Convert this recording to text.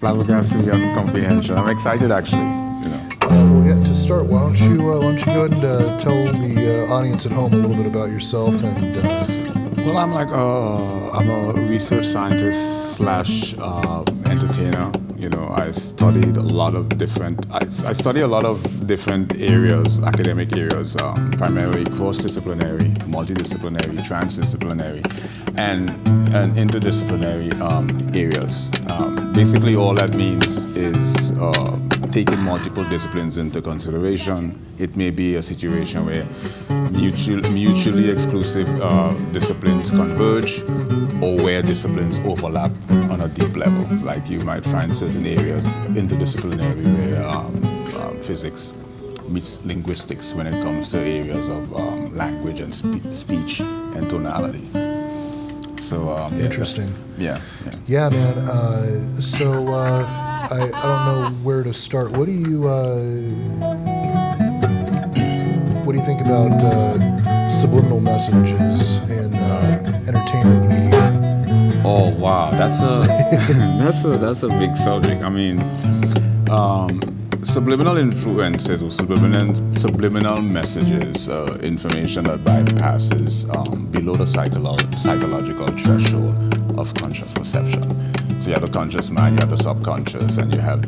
Flabbergasted beyond comprehension. I'm excited, actually. Well, yeah, to start, why don't you go ahead and tell the audience at home a little bit about yourself and. Well, I'm a research scientist slash entertainer. I studied a lot of different. I study a lot of different areas, academic areas, primarily cross-disciplinary, multidisciplinary, transdisciplinary, and interdisciplinary areas. Basically, all that means is taking multiple disciplines into consideration. It may be a situation where mutually exclusive disciplines converge, or where disciplines overlap on a deep level. Like you might find certain areas interdisciplinary where physics meets linguistics when it comes to areas of language and speech and tonality. So interesting. Yeah, man. So I don't know where to start. What do you think about subliminal messages in entertainment media? Oh wow, that's a big subject. I mean, subliminal influences or subliminal messages, information that bypasses below the psychological threshold of conscious perception. So you have the conscious mind, you have the subconscious, and you have